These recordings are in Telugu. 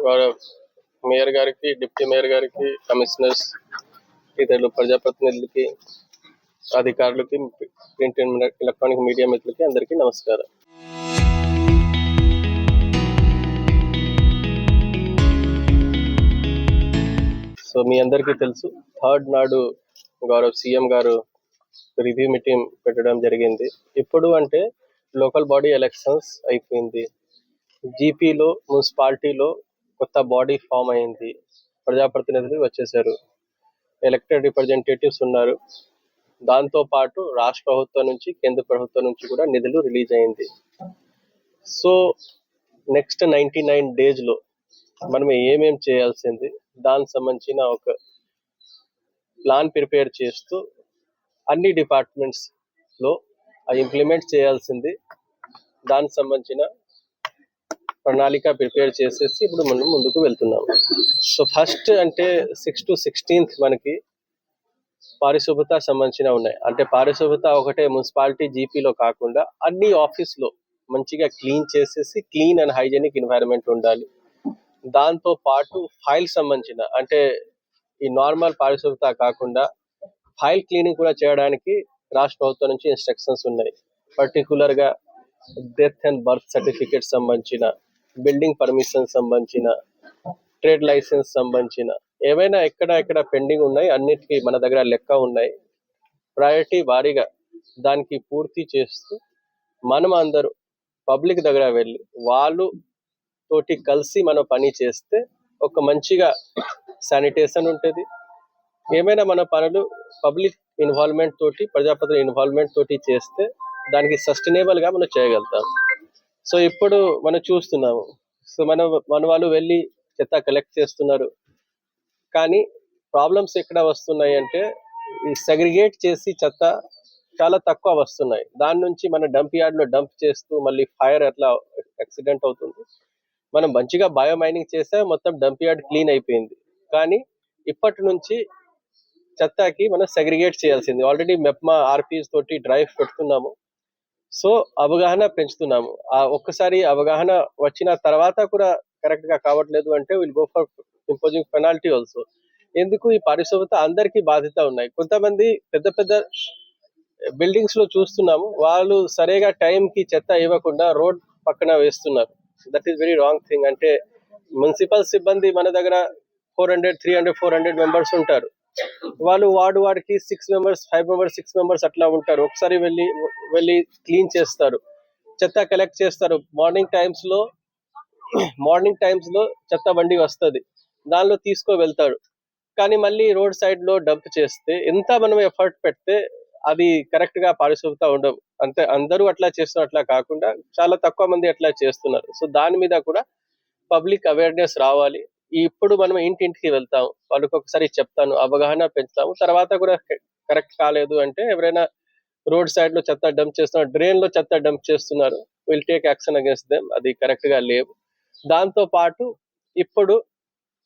గౌరవ మేయర్ గారికి, డిప్యూటీ మేయర్ గారికి, కమిషనర్స్, ఇతరులు ప్రజాప్రతినిధులకి, అధికారులకి, ప్రింట్ అండ్ ఎలక్ట్రానిక్ మీడియా మిత్రులకి అందరికీ నమస్కారం. సో మీ అందరికీ తెలుసు, థర్డ్ నాడు గౌరవ సీఎం గారు రివ్యూ మీటింగ్ పెట్టడం జరిగింది. ఇప్పుడు అంటే లోకల్ బాడీ ఎలక్షన్స్ అయిపోయింది, జీపీలో మున్సిపాలిటీలో కొత్త బాడీ ఫామ్ అయింది, ప్రజాప్రతినిధులు వచ్చేసారు, ఎలక్టెడ్ రిప్రజెంటేటివ్స్ ఉన్నారు. దాంతో పాటు రాష్ట్ర ప్రభుత్వం నుంచి, కేంద్ర ప్రభుత్వం నుంచి కూడా నిధులు రిలీజ్ అయింది. సో నెక్స్ట్ 99 days మనం ఏమేం చేయాల్సింది, దానికి సంబంధించిన ఒక ప్లాన్ ప్రిపేర్ చేస్తూ అన్ని డిపార్ట్మెంట్స్ లో ఇంప్లిమెంట్ చేయాల్సింది, దానికి సంబంధించిన ప్రణాళిక ప్రిపేర్ చేసేసి ఇప్పుడు మనం ముందుకు వెళ్తున్నాం. సో ఫస్ట్ అంటే 6 to 16 మనకి పారిశుభ్రత సంబంధించిన ఉన్నాయి. అంటే పారిశుభ్రత ఒకటే మున్సిపాలిటీ జీపీలో కాకుండా అన్ని ఆఫీస్లో మంచిగా క్లీన్ చేసేసి క్లీన్ అండ్ హైజెనిక్ ఎన్వైరన్మెంట్ ఉండాలి. దాంతో పాటు ఫైల్ సంబంధించిన అంటే ఈ నార్మల్ పారిశుభ్రత కాకుండా ఫైల్ క్లీనింగ్ కూడా చేయడానికి రాష్ట్ర ప్రభుత్వం నుంచి ఇన్స్ట్రక్షన్స్ ఉన్నాయి. పర్టికులర్ గా డెత్ అండ్ బర్త్ సర్టిఫికేట్ సంబంధించిన, బిల్డింగ్ పర్మిషన్ సంబంధించిన, ట్రేడ్ లైసెన్స్ సంబంధించిన ఏవైనా ఎక్కడ పెండింగ్ ఉన్నాయి అన్నిటికీ మన దగ్గర లెక్క ఉన్నాయి. ప్రయారిటీ వారీగా దానికి పూర్తి చేస్తూ మనం అందరూ పబ్లిక్ దగ్గర వెళ్ళి వాళ్ళు తోటి కలిసి మనం పని చేస్తే ఒక మంచిగా శానిటేషన్ ఉంటుంది. ఏమైనా మన పనులు పబ్లిక్ ఇన్వాల్వ్మెంట్ తోటి, ప్రజాప్రతినిధుల ఇన్వాల్వ్మెంట్ తోటి చేస్తే దానికి సస్టైనబుల్ గా మనం చేయగలుగుతాం. సో ఇప్పుడు మనం చూస్తున్నాము, సో మన వాళ్ళు వెళ్ళి చెత్త కలెక్ట్ చేస్తున్నారు, కానీ ప్రాబ్లమ్స్ ఎక్కడ వస్తున్నాయి అంటే ఈ సెగ్రిగేట్ చేసి చెత్త చాలా తక్కువ వస్తున్నాయి. దాని నుంచి మన డంప్ యార్డ్ లో డంప్ చేస్తూ మళ్ళీ ఫైర్ అట్లా యాక్సిడెంట్ అవుతుంది. మనం మంచిగా బయో మైనింగ్ చేస్తే మొత్తం డంప్ యార్డ్ క్లీన్ అయిపోయింది, కానీ ఇప్పటి నుంచి చెత్తకి మనం సెగ్రిగేట్ చేయాల్సింది. ఆల్రెడీ మెప్మా ఆర్పీస్ తోటి డ్రైవ్ పెడుతున్నాము. సో అవగాహన పెంచుతున్నాము. ఒక్కసారి అవగాహన వచ్చిన తర్వాత కూడా కరెక్ట్ గా కావట్లేదు అంటే will go for imposing penalty also. ఎందుకు ఈ పారిశుభ్రత అందరికీ బాధ్యత ఉన్నాయి. కొంతమంది పెద్ద బిల్డింగ్స్ లో చూస్తున్నాము, వాళ్ళు సరిగా టైం కి చెత్త ఇవ్వకుండా రోడ్ పక్కన వేస్తున్నారు. That is very wrong thing. అంటే మున్సిపల్ సిబ్బంది మన దగ్గర 400, 300, 400 మెంబర్స్ ఉంటారు. వాళ్ళు వాడికి 6 members, 5 members, 6 members అట్లా ఉంటారు. ఒకసారి వెళ్ళి క్లీన్ చేస్తారు, చెత్త కలెక్ట్ చేస్తారు. మార్నింగ్ టైమ్స్ లో చెత్త బండి వస్తుంది, దానిలో వెళ్తాడు. కానీ మళ్ళీ రోడ్ సైడ్ లో డంప్ చేస్తే ఎంత మనం ఎఫర్ట్ పెడితే అది కరెక్ట్ గా పారిశుభ్రత ఉండవు. అంటే అందరూ అట్లా చేస్తున్నారు, అట్లా కాకుండా చాలా తక్కువ మంది అట్లా చేస్తున్నారు. సో దాని మీద కూడా పబ్లిక్ అవేర్నెస్ రావాలి. ఇప్పుడు మనం ఇంటింటికి వెళ్తాం, వాళ్ళకి ఒకసారి చెప్తాను, అవగాహన పెంచుతాము. తర్వాత కూడా కరెక్ట్ కాలేదు అంటే ఎవరైనా రోడ్ సైడ్ లో చెత్త డంప్ చేస్తున్నారు, డ్రైన్ లో చెత్త డంప్ చేస్తున్నారు, will take action against them. అది కరెక్ట్ గా లేవు. దాంతో పాటు ఇప్పుడు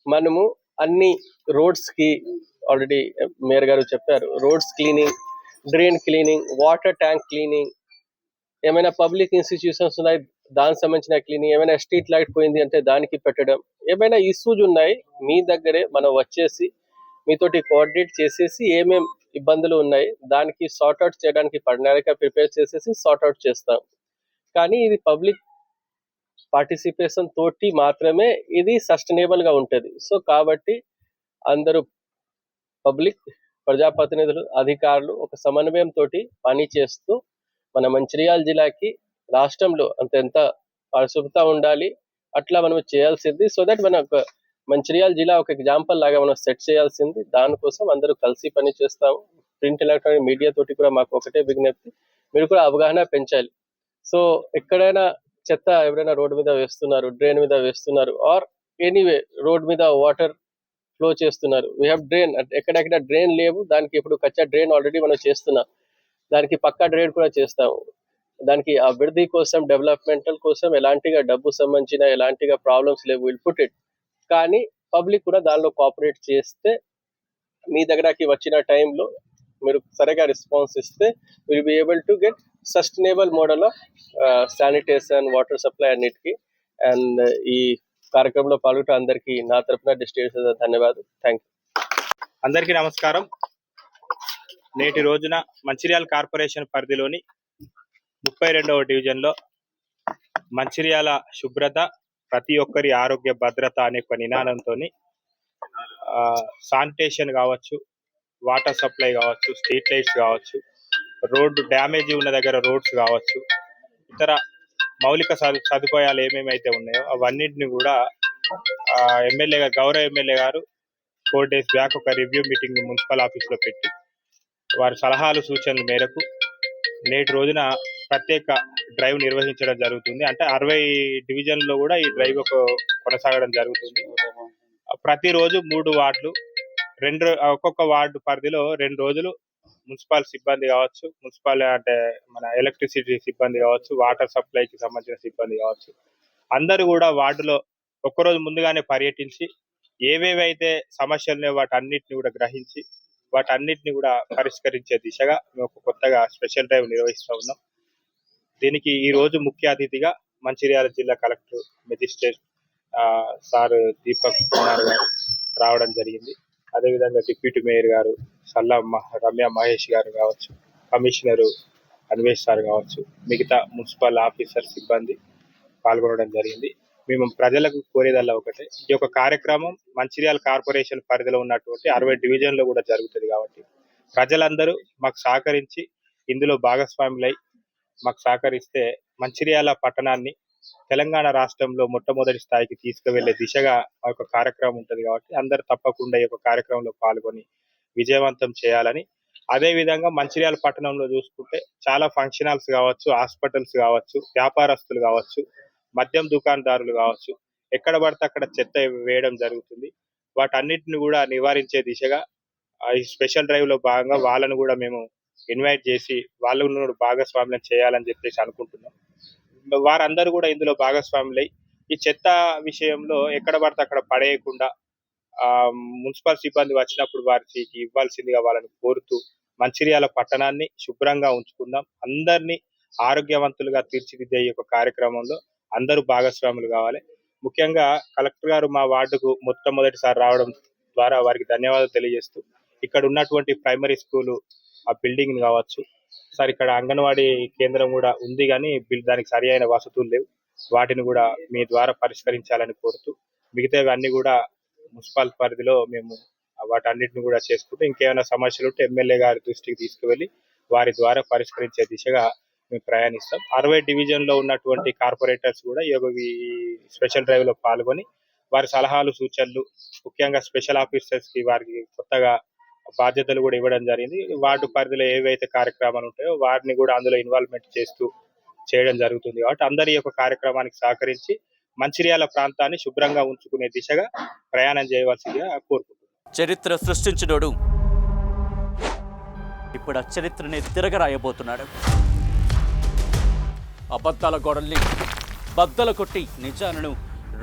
మనము అన్ని రోడ్స్ కి ఆల్రెడీ మేయర్ గారు చెప్పారు, roads cleaning, drain cleaning, water tank cleaning, ఏమైనా పబ్లిక్ ఇన్స్టిట్యూషన్స్ ఉన్నాయి దానికి సంబంధించిన క్లీనింగ్, ఏమైనా స్ట్రీట్ లైట్ పోయింది అంటే దానికి పెట్టడం, ఏమైనా ఇష్యూస్ ఉన్నాయి మీ దగ్గరే మనం వచ్చేసి మీతోటి కోఆర్డినేట్ చేసేసి ఏమేం ఇబ్బందులు ఉన్నాయి దానికి సార్ట్అవుట్ చేయడానికి ప్రణాళిక ప్రిపేర్ చేసేసి సార్ట్అవుట్ చేస్తాం. కానీ ఇది పబ్లిక్ పార్టిసిపేషన్ తోటి మాత్రమే ఇది సస్టైనబుల్ గా ఉంటది. సో కాబట్టి అందరూ పబ్లిక్, ప్రజాప్రతినిధులు, అధికారులు ఒక సమన్వయం తోటి పని చేస్తూ మన మంచిర్యాల జిల్లాకి రాష్ట్రంలో ఎంత పరిశుభ్రత ఉండాలి అట్లా మనం చేయాల్సింది. సో దట్ మన మంచిర్యాల జిల్లా ఒక ఎగ్జాంపుల్ లాగా మనం సెట్ చేయాల్సింది. దానికోసం అందరూ కలిసి పని చేస్తాము. ప్రింట్ ఎలక్ట్రానిక్ మీడియా తోటి కూడా మాకు ఒకటే విజ్ఞప్తి, మీరు కూడా అవగాహన పెంచాలి. సో ఎక్కడైనా చెత్త ఎవరైనా రోడ్డు మీద వేస్తున్నారు, డ్రైన్ మీద వేస్తున్నారు, ఆర్ ఎనీవే రోడ్ మీద వాటర్ ఫ్లో చేస్తున్నారు, వీ హ్యావ్ డ్రైన్, ఎక్కడెక్కడ డ్రైన్ లేవు దానికి ఇప్పుడు కచ్చా డ్రైన్ ఆల్రెడీ మనం చేస్తున్నాం, దానికి పక్కా డ్రైన్ కూడా చేస్తాము. దానికి అభివృద్ధి కోసం, డెవలప్మెంటల్ కోసం ఎలాంటిగా డబ్బు సంబంధించిన ఎలాంటిగా ప్రాబ్లమ్స్ లేవు, విల్ పుట్ ఇట్. కానీ పబ్లిక్ కూడా దానిలో కోఆపరేట్ చేస్తే మీ దగ్గరకి వచ్చిన టైంలో మీరు సరిగా రెస్పాన్స్ ఇస్తే will be able to get sustainable model of sanitation, water supply అన్నిటికీ. అండ్ ఈ కార్యక్రమంలో పాల్గొన్న అందరికీ నా తరపున డిస్ట్రిక్ట్ ధన్యవాదాలు. Thank you. అందరికీ నమస్కారం. నేటి రోజున మంచిర్యాల కార్పొరేషన్ పరిధిలోని 32వ డివిజన్లో మంచిర్యాల శుభ్రత ప్రతి ఒక్కరి ఆరోగ్య భద్రత అనే ఒక నినాదంతో శానిటేషన్ కావచ్చు, వాటర్ సప్లై కావచ్చు, స్ట్రీట్ లైట్స్ కావచ్చు, రోడ్డు డ్యామేజ్ ఉన్న దగ్గర రోడ్స్ కావచ్చు, ఇతర మౌలిక సదుపాయాలు ఏమేమైతే ఉన్నాయో అవన్నింటిని కూడా గౌరవ ఎమ్మెల్యే గారు 4 days బ్యాక్ ఒక రివ్యూ మీటింగ్ మున్సిపల్ ఆఫీస్లో పెట్టి వారి సలహాలు సూచనల మేరకు నేటి రోజున ప్రత్యేక డ్రైవ్ నిర్వహించడం జరుగుతుంది. అంటే 60 డివిజన్లో కూడా ఈ డ్రైవ్ కొనసాగడం జరుగుతుంది. ప్రతిరోజు 3 వార్డులు, ఒక్కొక్క వార్డు పరిధిలో 2 రోజులు మున్సిపల్ సిబ్బంది కావచ్చు, మున్సిపల్ అంటే మన ఎలక్ట్రిసిటీ సిబ్బంది కావచ్చు, వాటర్ సప్లైకి సంబంధించిన సిబ్బంది కావచ్చు, అందరూ కూడా వార్డులో ఒక్కరోజు ముందుగానే పర్యటించి ఏవేవైతే సమస్యలున్నాయో వాటన్నిటిని కూడా గ్రహించి వాటన్నిటిని కూడా పరిష్కరించే దిశగా మేము ఒక కొత్తగా స్పెషల్ డ్రైవ్ నిర్వహిస్తూ ఉన్నాం. దీనికి ఈ రోజు ముఖ్య అతిథిగా మంచిర్యాల జిల్లా collector magistrate sir Deepak Kumar గారు రావడం జరిగింది. అదేవిధంగా డిప్యూటీ మేయర్ గారు సల్లా రమ్య మహేష్ గారు కావచ్చు, కమిషనరు అన్వేష్ సార్ కావచ్చు, మిగతా మున్సిపల్ ఆఫీసర్ సిబ్బంది పాల్గొనడం జరిగింది. మేము ప్రజలకు కోరేదల్లా ఒకటే, ఈ యొక్క కార్యక్రమం మంచిర్యాల కార్పొరేషన్ పరిధిలో ఉన్నటువంటి 60 డివిజన్లో కూడా జరుగుతుంది కాబట్టి ప్రజలందరూ మాకు సహకరించి ఇందులో భాగస్వాములై మాకు సహకరిస్తే మంచిర్యాల పట్టణాన్ని తెలంగాణ రాష్ట్రంలో మొట్టమొదటి స్థాయికి తీసుకువెళ్లే దిశగా మా యొక్క కార్యక్రమం ఉంటుంది కాబట్టి అందరూ తప్పకుండా ఈ యొక్క కార్యక్రమంలో పాల్గొని విజయవంతం చేయాలని, అదేవిధంగా మంచిర్యాల పట్టణంలో చూసుకుంటే చాలా ఫంక్షన్ హాల్స్ కావచ్చు, హాస్పిటల్స్ కావచ్చు, వ్యాపారస్తులు కావచ్చు, మద్యం దుకాణదారులు కావచ్చు, ఎక్కడ పడితే అక్కడ చెత్త వేయడం జరుగుతుంది. వాటన్నిటిని కూడా నివారించే దిశగా ఈ స్పెషల్ డ్రైవ్ లో భాగంగా వాళ్ళను కూడా మేము ఇన్వైట్ చేసి వాళ్ళను కూడా భాగస్వామ్యం చేయాలని చెప్పేసి అనుకుంటున్నాం. వారందరూ కూడా ఇందులో భాగస్వాములై ఈ చెత్త విషయంలో ఎక్కడ పడితే అక్కడ పడేయకుండా మున్సిపల్ సిబ్బంది వచ్చినప్పుడు వారికి ఇవ్వాల్సిందిగా వాళ్ళని కోరుతూ మంచిర్యాల పట్టణాన్ని శుభ్రంగా ఉంచుకుందాం. అందరినీ ఆరోగ్యవంతులుగా తీర్చిదిద్దే ఈ యొక్క కార్యక్రమంలో అందరూ భాగస్వాములు కావాలి. ముఖ్యంగా కలెక్టర్ గారు మా వార్డుకు మొట్టమొదటిసారి రావడం ద్వారా వారికి ధన్యవాదాలు తెలియజేస్తూ ఇక్కడ ఉన్నటువంటి ప్రైమరీ స్కూలు ఆ బిల్డింగ్ కావచ్చు సార్, ఇక్కడ అంగన్వాడీ కేంద్రం కూడా ఉంది కానీ దానికి సరి అయిన వసతులు లేవు, వాటిని కూడా మీ ద్వారా పరిష్కరించాలని కోరుతూ మిగతావి అన్ని కూడా మున్సిపల్ పరిధిలో మేము వాటన్నిటిని కూడా చేసుకుంటూ ఇంకేమైనా సమస్యలు ఉంటే ఎమ్మెల్యే గారి దృష్టికి తీసుకువెళ్ళి వారి ద్వారా పరిష్కరించే దిశగా మేము ప్రయాణిస్తాం. 60 డివిజన్లో ఉన్నటువంటి కార్పొరేటర్స్ కూడా ఈ స్పెషల్ డ్రైవ్ లో పాల్గొని వారి సలహాలు సూచనలు, ముఖ్యంగా స్పెషల్ ఆఫీసర్స్ కి వారికి కొత్తగా బాధ్యతలు కూడా ఇవ్వడం జరిగింది. వార్డు పరిధిలో ఏవైతే కార్యక్రమాలు ఉంటాయో వారిని కూడా అందులో ఇన్వాల్వ్మెంట్ చేయడం జరుగుతుంది. కాబట్టి అందరి యొక్క కార్యక్రమానికి సహకరించి మంచిర్యాల ప్రాంతాన్ని శుభ్రంగా ఉంచుకునే దిశగా ప్రయాణం చేయవలసిందిగా కోరుకుంటున్నాం. చరిత్ర సృష్టించినోడు ఇప్పుడు ఆ చరిత్రని తిరగరాయబోతున్నాడు. అబద్ధాల గోడల్ని బద్దలు కొట్టి నిజాలను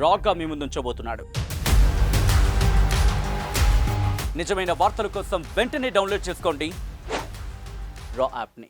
రాగా మీ ముందుంచబోతున్నాడు. నిజమైన వార్తల కోసం వెంటనే డౌన్లోడ్ చేసుకోండి రా యాప్ని.